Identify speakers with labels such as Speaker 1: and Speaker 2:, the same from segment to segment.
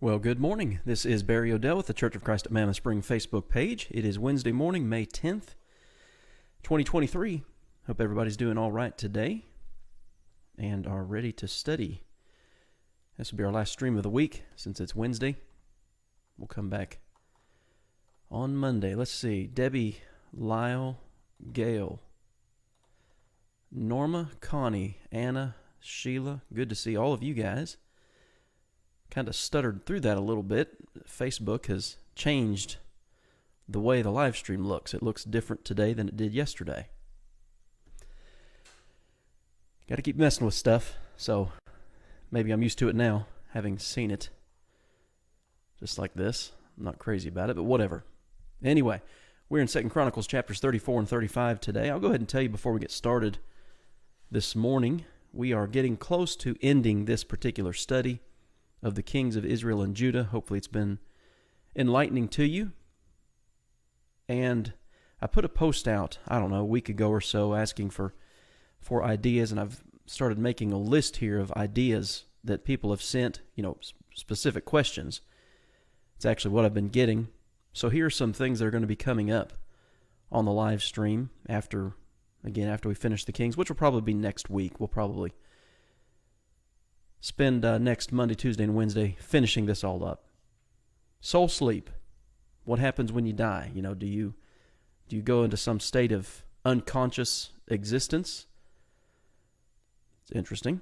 Speaker 1: Well, good morning. This is Barry Odell with the Church of Christ at Mammoth Spring Facebook page. It is Wednesday morning, May 10th, 2023. Hope everybody's doing all right today and are ready to study. This will be our last stream of the week since it's Wednesday. We'll come back on Monday. Let's see. Debbie, Lyle, Gail, Norma, Connie, Anna, Sheila. Good to see all of you guys. Kind of stuttered through that a little bit. Facebook has changed the way the live stream looks. It looks different today than it did yesterday. Got to keep messing with stuff, so maybe I'm used to it now, having seen it just like this. I'm not crazy about it, but whatever. Anyway, we're in 2 Chronicles chapters 34 and 35 today. I'll go ahead and tell you before we get started this morning, we are getting close to ending this particular study of the kings of Israel and Judah. Hopefully it's been enlightening to you. And I put a post out, a week ago or so, asking for ideas, and I've started making a list here of ideas that people have sent, specific questions. It's actually what I've been getting. So here are some things that are going to be coming up on the live stream after we finish the Kings, which will probably be next week. We'll probably spend next Monday, Tuesday, and Wednesday finishing this all up. Soul sleep. What happens when you die? Do you go into some state of unconscious existence? It's interesting.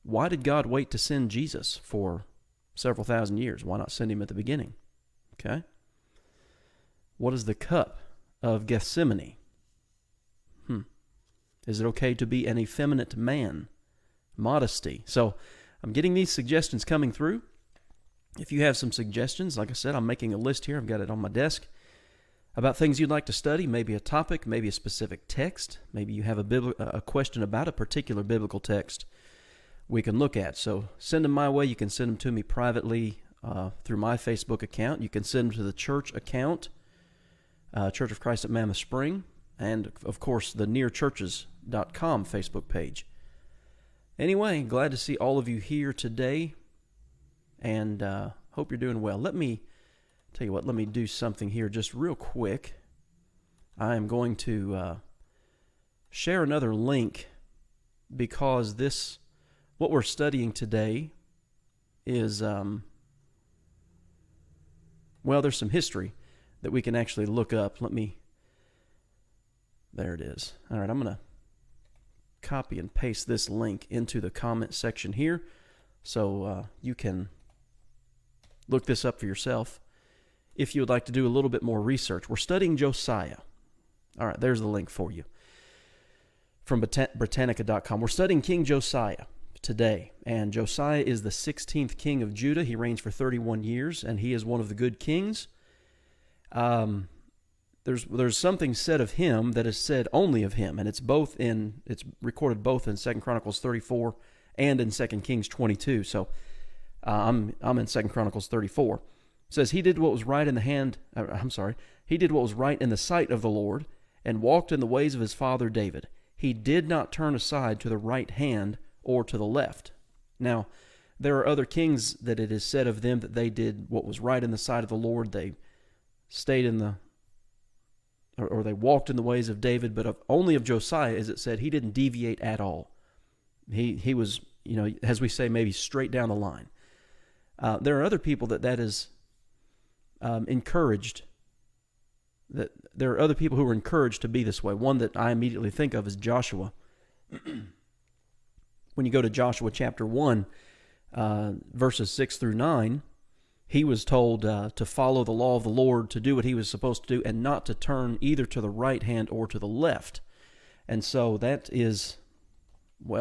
Speaker 1: Why did God wait to send Jesus for several thousand years? Why not send him at the beginning? Okay. What is the cup of Gethsemane? Is it okay to be an effeminate man? Modesty. So I'm getting these suggestions coming through. If you have some suggestions, like I said, I'm making a list here. I've got it on my desk about things you'd like to study, maybe a topic, maybe a specific text. Maybe you have a question about a particular biblical text we can look at. So send them my way. You can send them to me privately through my Facebook account. You can send them to the church account, Church of Christ at Mammoth Spring, and, of course, the nearchurches.com Facebook page. Anyway, glad to see all of you here today, and hope you're doing well. Let me do something here just real quick. I am going to share another link because what we're studying today is, there's some history that we can actually look up. There it is. All right, I'm going to copy and paste this link into the comment section here so you can look this up for yourself if you would like to do a little bit more research. We're studying Josiah. All right, there's the link for you from Britannica.com. We're studying King Josiah today, and Josiah is the 16th king of Judah. He reigns for 31 years, and he is one of the good kings. There's something said of him that is said only of him, and it's recorded both in 2 Chronicles 34 and in 2 Kings 22. So I'm in 2 Chronicles 34. It says, he did what was right in the sight of the Lord, and walked in the ways of his father David. He did not turn aside to the right hand or to the left. Now, there are other kings that it is said of them that they did what was right in the sight of the Lord. They stayed or they walked in the ways of David, but only of Josiah, as it said, he didn't deviate at all. He was, as we say, maybe straight down the line. There are other people that is encouraged. That there are other people who are encouraged to be this way. One that I immediately think of is Joshua. When you go to Joshua chapter 1, verses 6 through 9, he was told to follow the law of the Lord, to do what he was supposed to do, and not to turn either to the right hand or to the left. And so that is, we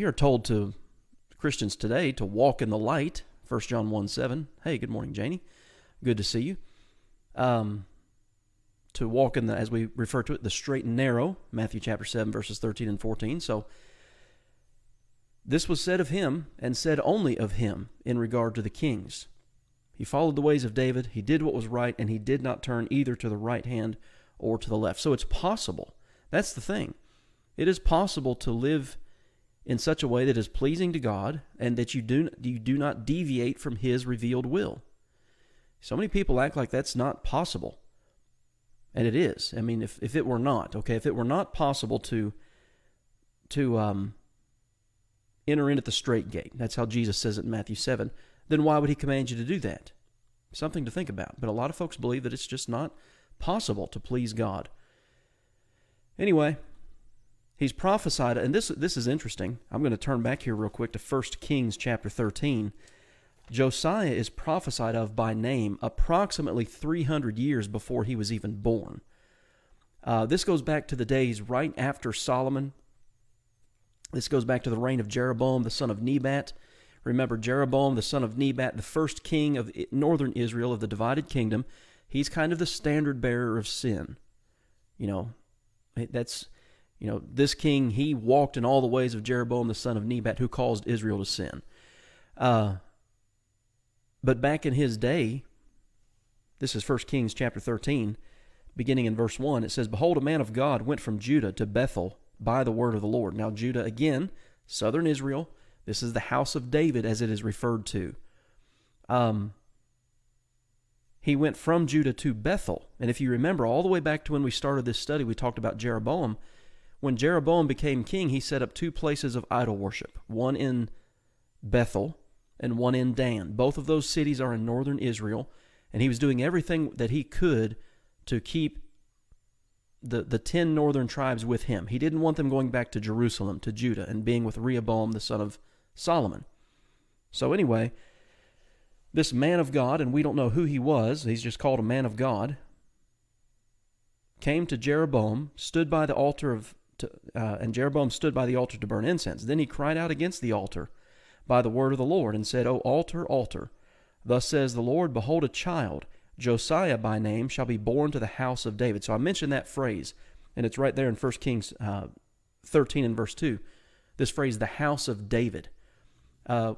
Speaker 1: are told to Christians today to walk in the light, 1 John 1:7. Hey, good morning, Janie. Good to see you. To walk in as we refer to it, the straight and narrow, Matthew chapter 7, verses 13 and 14. So this was said of him, and said only of him, in regard to the kings. He followed the ways of David, he did what was right, and he did not turn either to the right hand or to the left. So it's possible. That's the thing. It is possible to live in such a way that is pleasing to God, and that you do not deviate from His revealed will. So many people act like that's not possible. And it is. I mean, if it were not, okay, if it were not possible to enter in at the straight gate, that's how Jesus says it in Matthew 7, then why would He command you to do that? Something to think about. But a lot of folks believe that it's just not possible to please God. Anyway, He's prophesied, and this is interesting. I'm going to turn back here real quick to 1 Kings chapter 13. Josiah is prophesied of by name approximately 300 years before he was even born. This goes back to the days right after Solomon. This goes back to the reign of Jeroboam, the son of Nebat. Remember, Jeroboam, the son of Nebat, the first king of northern Israel, of the divided kingdom. He's kind of the standard bearer of sin. This king, he walked in all the ways of Jeroboam, the son of Nebat, who caused Israel to sin. But back in his day, this is 1 Kings chapter 13, beginning in verse 1, it says, "Behold, a man of God went from Judah to Bethel by the word of the Lord." Now, Judah, again, southern Israel, this is the house of David as it is referred to. He went from Judah to Bethel. And if you remember, all the way back to when we started this study, we talked about Jeroboam. When Jeroboam became king, he set up two places of idol worship, one in Bethel and one in Dan. Both of those cities are in northern Israel, and he was doing everything that he could to keep the 10 northern tribes with him. He didn't want them going back to Jerusalem, to Judah, and being with Rehoboam, the son of Solomon. So anyway, this man of God, and we don't know who he was, he's just called a man of God, came to Jeroboam, stood by the altar and Jeroboam stood by the altar to burn incense. Then he cried out against the altar by the word of the Lord, and said, "O altar, altar, thus says the Lord, behold, a child, Josiah by name, shall be born to the house of David." So I mentioned that phrase, and it's right there in 1 Kings 13 and verse 2. This phrase, the house of David.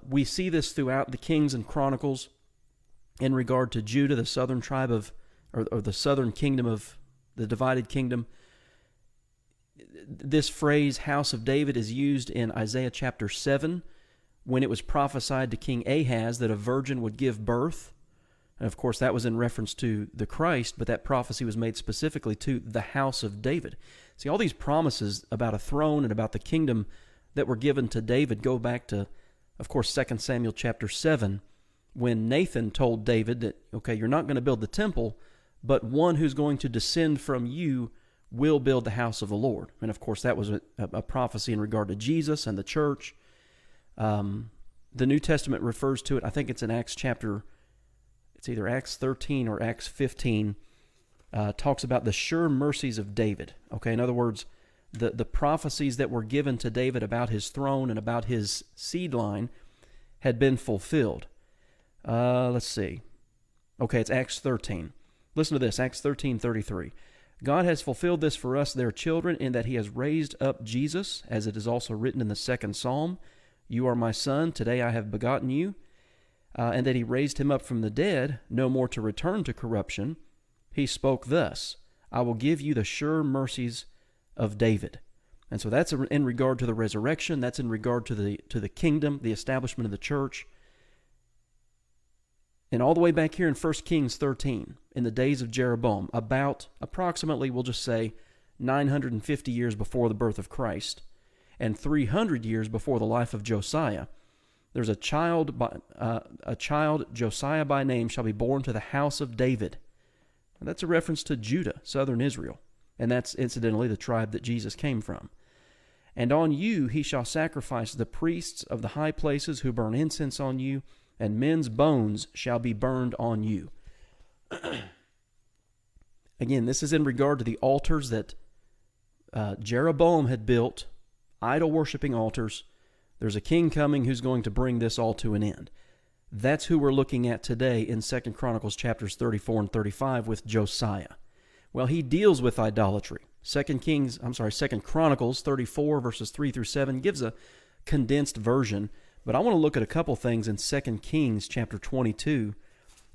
Speaker 1: We see this throughout the Kings and Chronicles in regard to Judah, the southern tribe or the southern kingdom of the divided kingdom. This phrase, house of David, is used in Isaiah chapter 7, when it was prophesied to King Ahaz that a virgin would give birth. And of course, that was in reference to the Christ, but that prophecy was made specifically to the house of David. See, all these promises about a throne and about the kingdom that were given to David go back to, of course, 2 Samuel chapter 7, when Nathan told David that, okay, you're not going to build the temple, but one who's going to descend from you will build the house of the Lord. And of course, that was a prophecy in regard to Jesus and the church. The New Testament refers to it, I think it's in Acts chapter, it's either Acts 13 or Acts 15, talks about the sure mercies of David. Okay, in other words, the prophecies that were given to David about his throne and about his seed line had been fulfilled. Let's see. Okay, it's Acts 13. Listen to this, Acts 13:33. "God has fulfilled this for us, their children, in that He has raised up Jesus, as it is also written in the 2nd Psalm, 'You are my son, today I have begotten you,' and that He raised Him up from the dead, no more to return to corruption. He spoke thus, 'I will give you the sure mercies of David.'" And so that's in regard to the resurrection. That's in regard to the kingdom, the establishment of the church. And all the way back here in 1 Kings 13, in the days of Jeroboam, about approximately, we'll just say, 950 years before the birth of Christ, and 300 years before the life of Josiah, there's a child, Josiah by name, shall be born to the house of David. And that's a reference to Judah, southern Israel. And that's incidentally the tribe that Jesus came from. "And on you he shall sacrifice the priests of the high places who burn incense on you, and men's bones shall be burned on you." Again, this is in regard to the altars that Jeroboam had built, idol-worshiping altars. There's a king coming who's going to bring this all to an end. That's who we're looking at today in 2 Chronicles chapters 34 and 35 with Josiah. Well, he deals with idolatry. 2 Chronicles 34 verses 3 through 7 gives a condensed version, but I want to look at a couple things in 2 Kings chapter 22.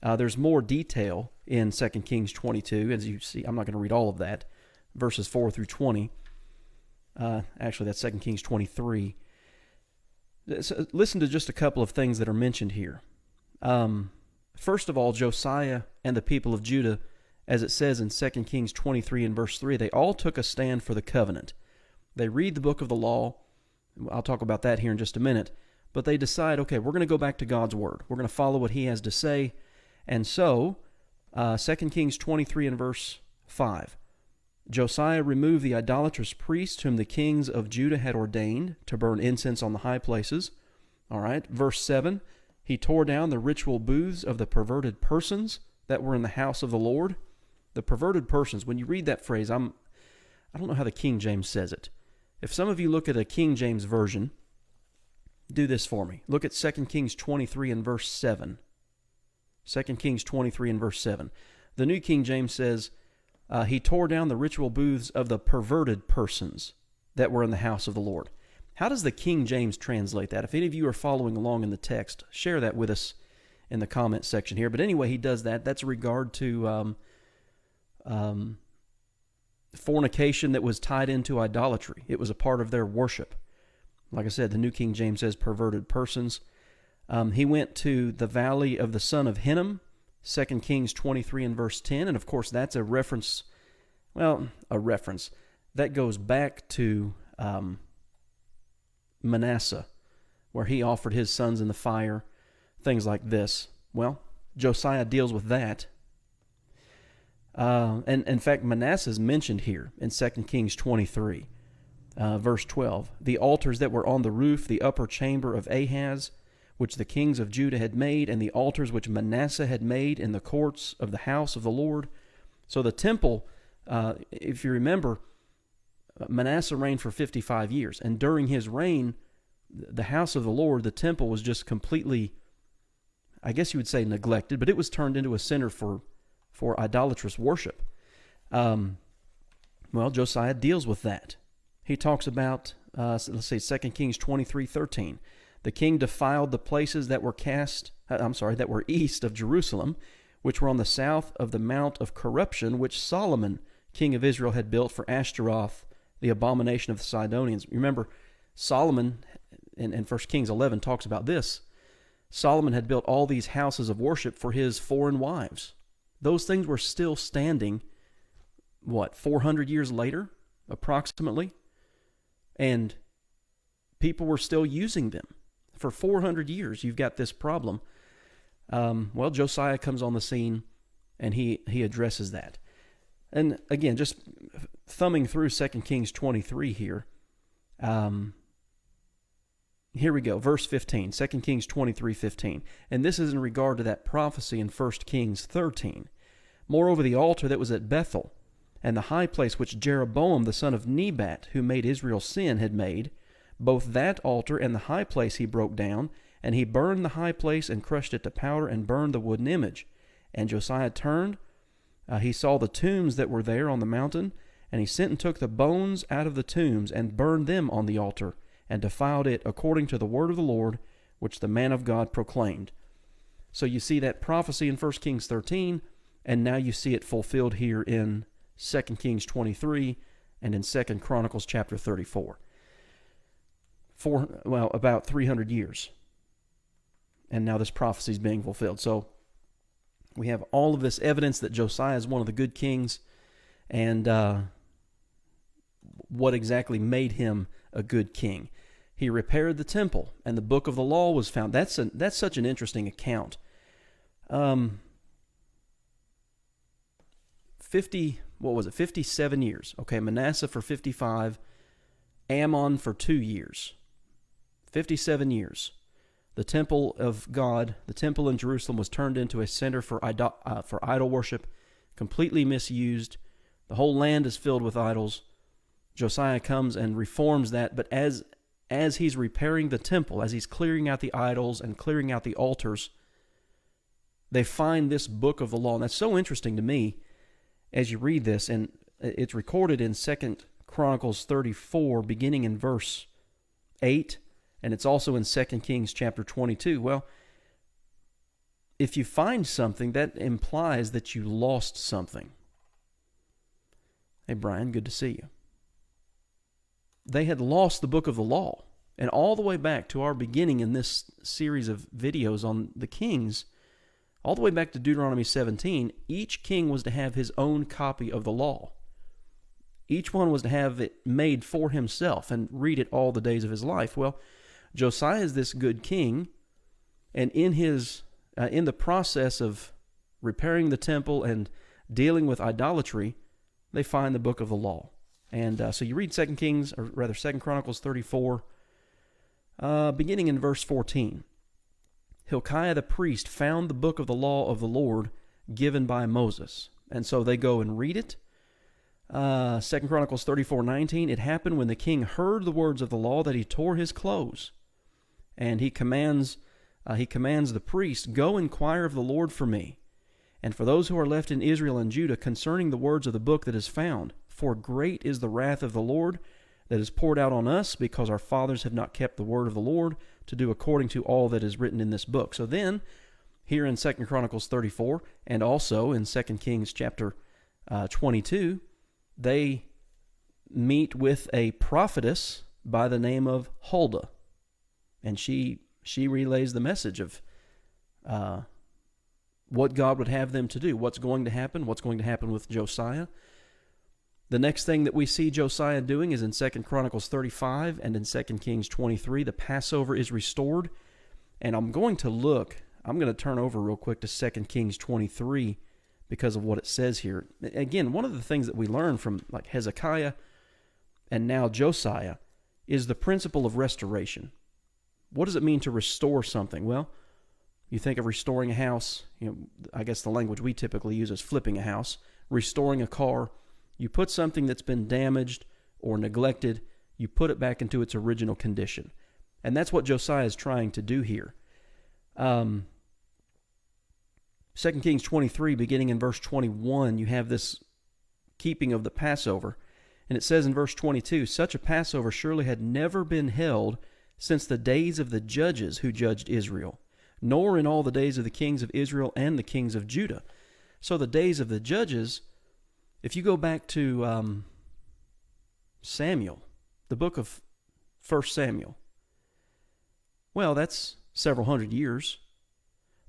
Speaker 1: There's more detail in 2 Kings 22. As you see, I'm not going to read all of that, verses 4 through 20. Actually, that's 2 Kings 23. So listen to just a couple of things that are mentioned here. First of all, Josiah and the people of Judah, as it says in 2 Kings 23 and verse 3, they all took a stand for the covenant. They read the book of the law. I'll talk about that here in just a minute. But they decide, okay, we're going to go back to God's word. We're going to follow what he has to say. And so, 2 Kings 23 and verse 5, Josiah removed the idolatrous priests whom the kings of Judah had ordained to burn incense on the high places. All right, verse 7, he tore down the ritual booths of the perverted persons that were in the house of the Lord. The perverted persons, when you read that phrase, I don't know how the King James says it. If some of you look at a King James version, do this for me. Look at 2 Kings 23 and verse 7. 2 Kings 23 and verse 7. The New King James says, he tore down the ritual booths of the perverted persons that were in the house of the Lord. How does the King James translate that? If any of you are following along in the text, share that with us in the comment section here. But anyway, he does that. That's regard to fornication that was tied into idolatry. It was a part of their worship. Like I said, the New King James says perverted persons. He went to the valley of the son of Hinnom, 2 Kings 23 and verse 10. And of course, that's a reference. That goes back to Manasseh, where he offered his sons in the fire, things like this. Well, Josiah deals with that. And in fact, Manasseh is mentioned here in 2 Kings 23, verse 12. The altars that were on the roof, the upper chamber of Ahaz, which the kings of Judah had made, and the altars which Manasseh had made in the courts of the house of the Lord. So the temple, if you remember, Manasseh reigned for 55 years, and during his reign, the house of the Lord, the temple, was just completely, I guess you would say, neglected, but it was turned into a center for idolatrous worship. Well, Josiah deals with that. He talks about, let's see, 2 Kings 23:13. The king defiled the places that were that were east of Jerusalem, which were on the south of the Mount of Corruption, which Solomon, king of Israel, had built for Ashtaroth, the abomination of the Sidonians. Remember, Solomon, in 1 Kings 11, talks about this. Solomon had built all these houses of worship for his foreign wives. Those things were still standing, 400 years later, approximately? And people were still using them. For 400 years, you've got this problem. Well, Josiah comes on the scene, and he addresses that. And again, just thumbing through 2 Kings 23 here. Here we go, verse 15, 2 Kings 23:15. And this is in regard to that prophecy in 1 Kings 13. Moreover, the altar that was at Bethel, and the high place which Jeroboam the son of Nebat, who made Israel sin, had made, both that altar and the high place he broke down, and he burned the high place and crushed it to powder and burned the wooden image. And Josiah turned, he saw the tombs that were there on the mountain, and he sent and took the bones out of the tombs and burned them on the altar, and defiled it according to the word of the Lord, which the man of God proclaimed. So you see that prophecy in 1 Kings 13, and now you see it fulfilled here in 2 Kings 23 and in 2 Chronicles chapter 34. About 300 years. And now this prophecy is being fulfilled. So we have all of this evidence that Josiah is one of the good kings, and what exactly made him a good king. He repaired the temple, and the book of the law was found. That's such an interesting account. 57 years. Okay, Manasseh for 55, Ammon for 2 years. 57 years. The temple of God, the temple in Jerusalem, was turned into a center for idol worship, completely misused. The whole land is filled with idols. Josiah comes and reforms that, but as he's repairing the temple, as he's clearing out the idols and clearing out the altars, they find this book of the law. And that's so interesting to me as you read this, and it's recorded in 2 Chronicles 34, beginning in verse 8, and it's also in 2 Kings chapter 22. Well, if you find something, that implies that you lost something. Hey, Brian, good to see you. They had lost the book of the law. And all the way back to our beginning in this series of videos on the kings, all the way back to Deuteronomy 17, each king was to have his own copy of the law. Each one was to have it made for himself and read it all the days of his life. Well, Josiah is this good king, and in the process of repairing the temple and dealing with idolatry, they find the book of the law. And so you read 2 Chronicles 34, beginning in verse 14. Hilkiah the priest found the book of the law of the Lord given by Moses. And so they go and read it. 2 Chronicles 34:19. It happened when the king heard the words of the law that he tore his clothes. And he commands the priest, "Go inquire of the Lord for me, and for those who are left in Israel and Judah concerning the words of the book that is found. For great is the wrath of the Lord that is poured out on us, because our fathers have not kept the word of the Lord to do according to all that is written in this book." So then, here in 2 Chronicles 34, and also in 2 Kings chapter 22, they meet with a prophetess by the name of Huldah. And she relays the message of what God would have them to do, what's going to happen with Josiah. The next thing that we see Josiah doing is in 2 Chronicles 35 and in 2 Kings 23. The Passover is restored. And I'm going to turn over real quick to 2 Kings 23 because of what it says here. Again, one of the things that we learn from like Hezekiah and now Josiah is the principle of restoration. What does it mean to restore something? Well, you think of restoring a house, I guess the language we typically use is flipping a house, restoring a car. You put something that's been damaged or neglected, you put it back into its original condition. And that's what Josiah is trying to do here. 2 Kings 23, beginning in verse 21, you have this keeping of the Passover. And it says in verse 22, "Such a Passover surely had never been held since the days of the judges who judged Israel, nor in all the days of the kings of Israel and the kings of Judah." So the days of the judges, if you go back to Samuel, the book of 1 Samuel, well, that's several hundred years.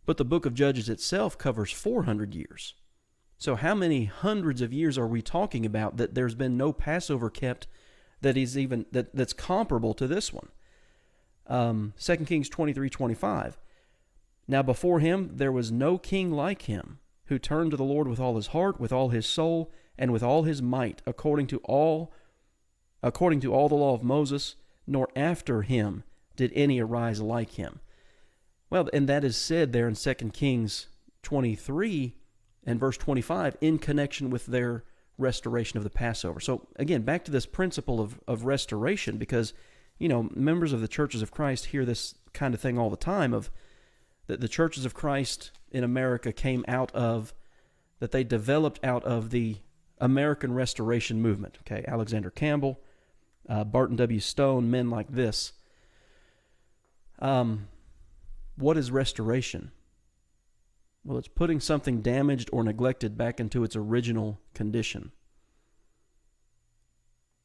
Speaker 1: But the book of Judges itself covers 400 years. So how many hundreds of years are we talking about that there's been no Passover kept that's comparable to this one? 2 Kings 23:25. "Now before him there was no king like him, who turned to the Lord with all his heart, with all his soul, and with all his might, according to all the law of Moses, nor after him did any arise like him." Well, and that is said there in 2 Kings 23 and verse 25 in connection with their restoration of the Passover. So again, back to this principle of restoration, because members of the churches of Christ hear this kind of thing all the time, of that the churches of Christ in America that they developed out of the American Restoration movement. Okay, Alexander Campbell, Barton W. Stone, men like this. What is restoration? Well, it's putting something damaged or neglected back into its original condition.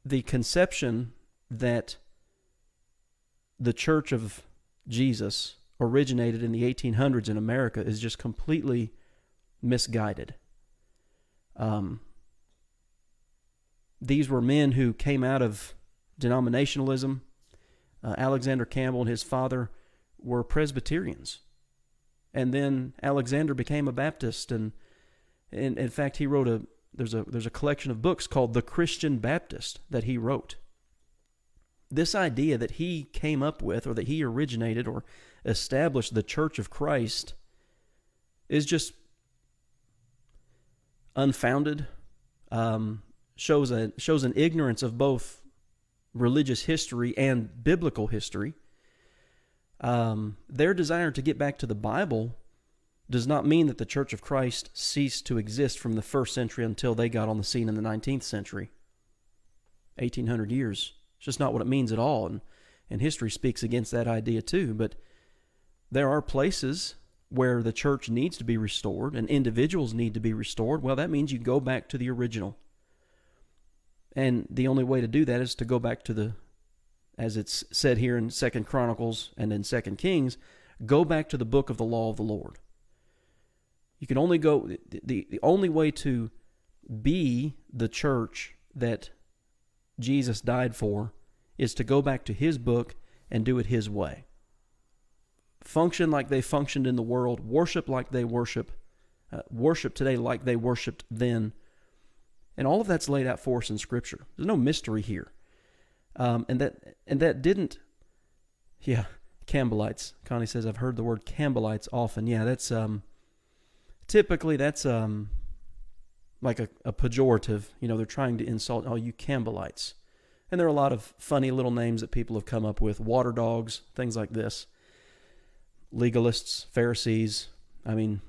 Speaker 1: The conception that the Church of Jesus originated in the 1800s in America is just completely misguided. These were men who came out of denominationalism. Alexander Campbell and his father were Presbyterians. And then Alexander became a Baptist, and in fact he wrote there's a collection of books called The Christian Baptist that he wrote. This idea that he came up with, or that he originated or established the Church of Christ, is just unfounded, shows an ignorance of both religious history and biblical history. Their desire to get back to the Bible does not mean that the Church of Christ ceased to exist from the first century until they got on the scene in the 19th century. 1800 years. It's just not what it means at all, and history speaks against that idea too. But there are places where the church needs to be restored and individuals need to be restored. Well, that means you go back to the original. And the only way to do that is to go back to as it's said here in 2 Chronicles and in 2 Kings, go back to the book of the law of the Lord. You can only go, the only way to be the church that Jesus died for is to go back to his book and do it his way. Function like they functioned in the world, worship like they worship today like they worshiped then. And all of that's laid out for us in Scripture. There's no mystery here. And that didn't, Campbellites. Connie says, I've heard the word Campbellites often. Yeah, that's, typically that's like a pejorative. They're trying to insult, oh, you Campbellites. And there are a lot of funny little names that people have come up with, water dogs, things like this. Legalists, Pharisees. I mean,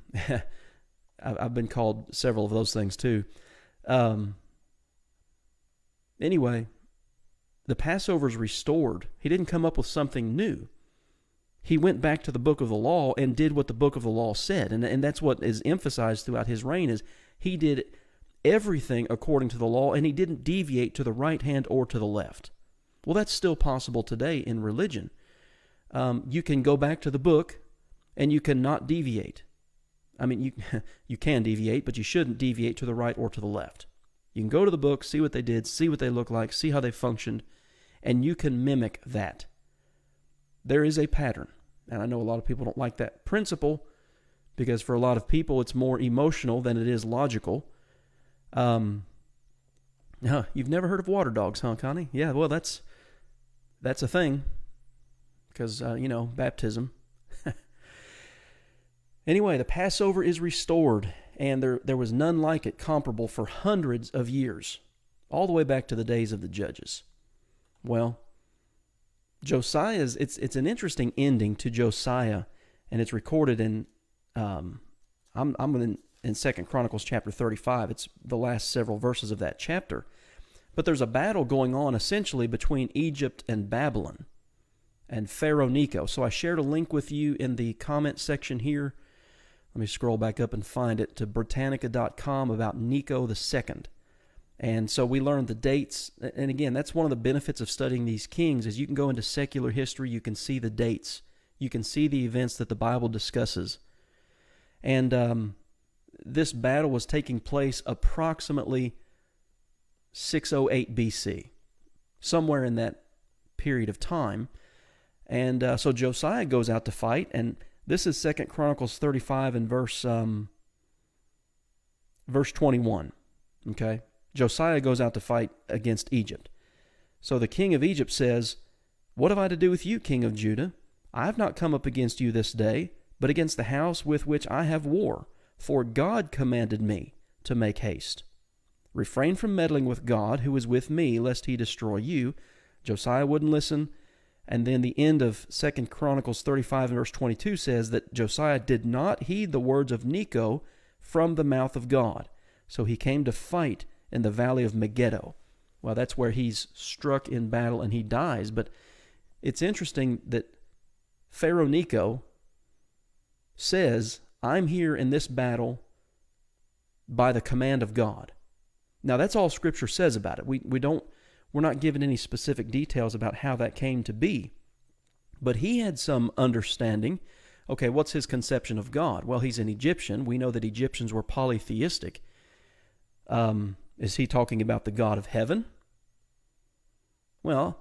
Speaker 1: I've been called several of those things too. Anyway, the Passover is restored. He didn't come up with something new. He went back to the book of the law and did what the book of the law said. And that's what is emphasized throughout his reign, is he did everything according to the law, and he didn't deviate to the right hand or to the left. Well, that's still possible today in religion. You can go back to the book, and you cannot deviate. I mean, you can deviate, but you shouldn't deviate to the right or to the left. You can go to the book, see what they did, see what they look like, see how they functioned, and you can mimic that. There is a pattern, and I know a lot of people don't like that principle, because for a lot of people it's more emotional than it is logical. You've never heard of water dogs, huh, Connie? Yeah, well, that's a thing, because, baptism. Anyway, the Passover is restored, and there was none like it comparable for hundreds of years, all the way back to the days of the judges. Well, Josiah's, it's an interesting ending to Josiah, and it's recorded in, I'm in 2 Chronicles chapter 35. It's the last several verses of that chapter. But there's a battle going on essentially between Egypt and Babylon and Pharaoh Necho. So I shared a link with you in the comment section here. Let me scroll back up and find it, to Britannica.com, about Necho II. And so we learned the dates. And again, that's one of the benefits of studying these kings, is you can go into secular history, you can see the dates. You can see the events that the Bible discusses. And this battle was taking place approximately 608 BC, somewhere in that period of time. And so Josiah goes out to fight, and this is 2 Chronicles 35 and verse 21. Okay? Josiah goes out to fight against Egypt. So the king of Egypt says, "What have I to do with you, king of Judah? I have not come up against you this day, but against the house with which I have war. For God commanded me to make haste. Refrain from meddling with God, who is with me, lest he destroy you." Josiah wouldn't listen. And then the end of 2 Chronicles 35 and verse 22 says that Josiah did not heed the words of Necho from the mouth of God. So he came to fight in the valley of Megiddo. Well, that's where he's struck in battle and he dies. But it's interesting that Pharaoh Necho says, "I'm here in this battle by the command of God." Now, that's all Scripture says about it. We're not given any specific details about how that came to be. But he had some understanding. Okay, what's his conception of God? Well, he's an Egyptian. We know that Egyptians were polytheistic. Is he talking about the God of heaven? Well,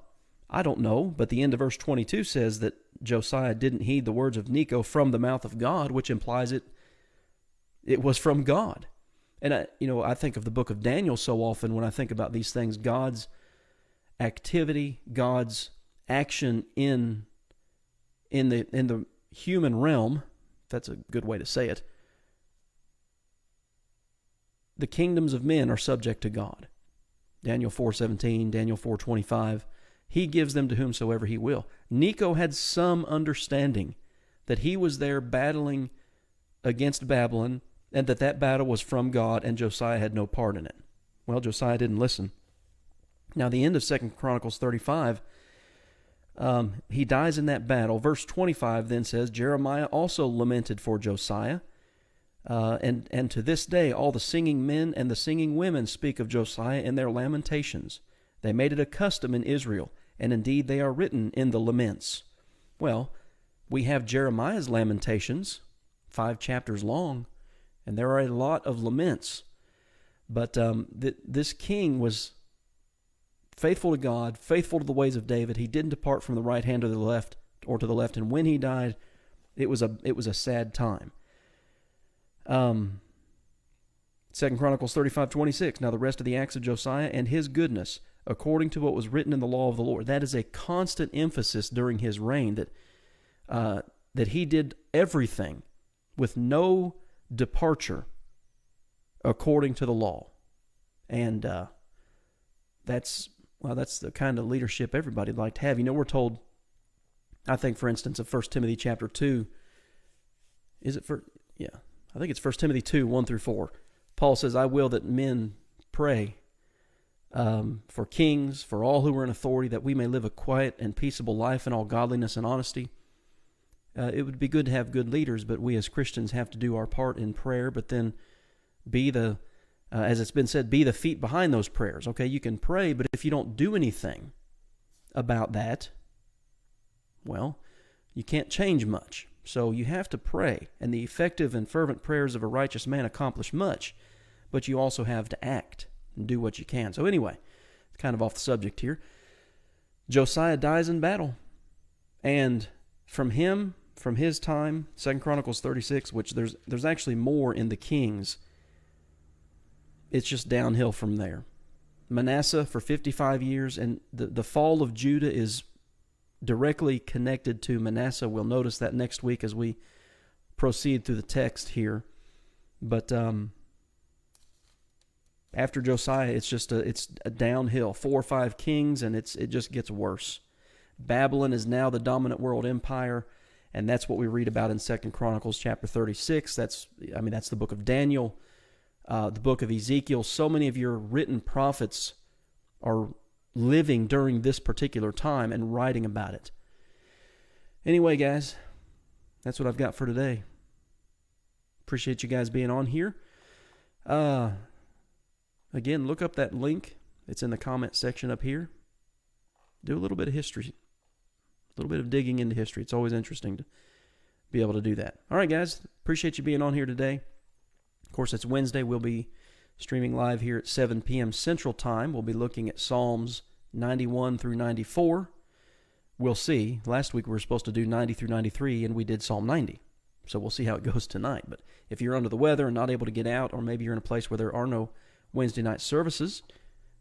Speaker 1: I don't know, but the end of verse 22 says that Josiah didn't heed the words of Necho from the mouth of God, which implies it was from God. And I think of the book of Daniel so often when I think about these things. God's activity, God's action in the human realm, if that's a good way to say it. The kingdoms of men are subject to God. Daniel 4:17, Daniel 4:25. He gives them to whomsoever he will. Necho had some understanding that he was there battling against Babylon, and that battle was from God, and Josiah had no part in it. Well, Josiah didn't listen. Now, the end of 2 Chronicles 35, he dies in that battle. Verse 25 then says, "Jeremiah also lamented for Josiah, and to this day all the singing men and the singing women speak of Josiah in their lamentations. They made it a custom in Israel, and indeed they are written in the laments. Well, we have Jeremiah's Lamentations, 5 chapters long, and there are a lot of laments. But this king was faithful to God, faithful to the ways of David. He didn't depart from the right hand or the left, and when he died, it was a sad time. 2 Chronicles 35:26. Now the rest of the acts of Josiah and his goodness, according to what was written in the law of the Lord. That is a constant emphasis during his reign, that he did everything with no departure according to the law. And that's the kind of leadership everybody'd like to have. You know, we're told, I think, for instance, of 1 Timothy chapter 2, I think it's 1 Timothy 2, 1 through 4. Paul says, I will that men pray for kings, for all who are in authority, that we may live a quiet and peaceable life in all godliness and honesty. It would be good to have good leaders, but we as Christians have to do our part in prayer, but then be as it's been said, be the feet behind those prayers. Okay, you can pray, but if you don't do anything about that, well, you can't change much. So you have to pray, and the effective and fervent prayers of a righteous man accomplish much, but you also have to act and do what you can. So anyway, kind of off the subject here. Josiah dies in battle, and from his time, 2 Chronicles 36, which there's actually more in the Kings. It's just downhill from there. Manasseh for 55 years, and the fall of Judah is directly connected to Manasseh. We'll notice that next week as we proceed through the text here. But after Josiah, it's a downhill. 4 or 5 kings, and it just gets worse. Babylon is now the dominant world empire, and that's what we read about in 2 Chronicles chapter 36. That's the book of Daniel, the book of Ezekiel. So many of your written prophets are living during this particular time and writing about it. Anyway, guys, that's what I've got for today. Appreciate you guys being on here. Again, look up that link. It's in the comment section up here. Do a little bit of history, a little bit of digging into history. It's always interesting to be able to do that. All right, guys, appreciate you being on here today. Of course, it's Wednesday. We'll be streaming live here at 7 p.m. Central Time. We'll be looking at Psalms 91 through 94. We'll see. Last week we were supposed to do 90 through 93, and we did Psalm 90. So we'll see how it goes tonight. But if you're under the weather and not able to get out, or maybe you're in a place where there are no Wednesday night services,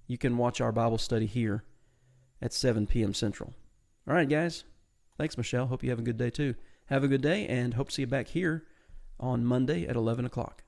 Speaker 1: you can watch our Bible study here at 7 p.m. Central. All right, guys. Thanks, Michelle. Hope you have a good day, too. Have a good day, and hope to see you back here on Monday at 11 o'clock.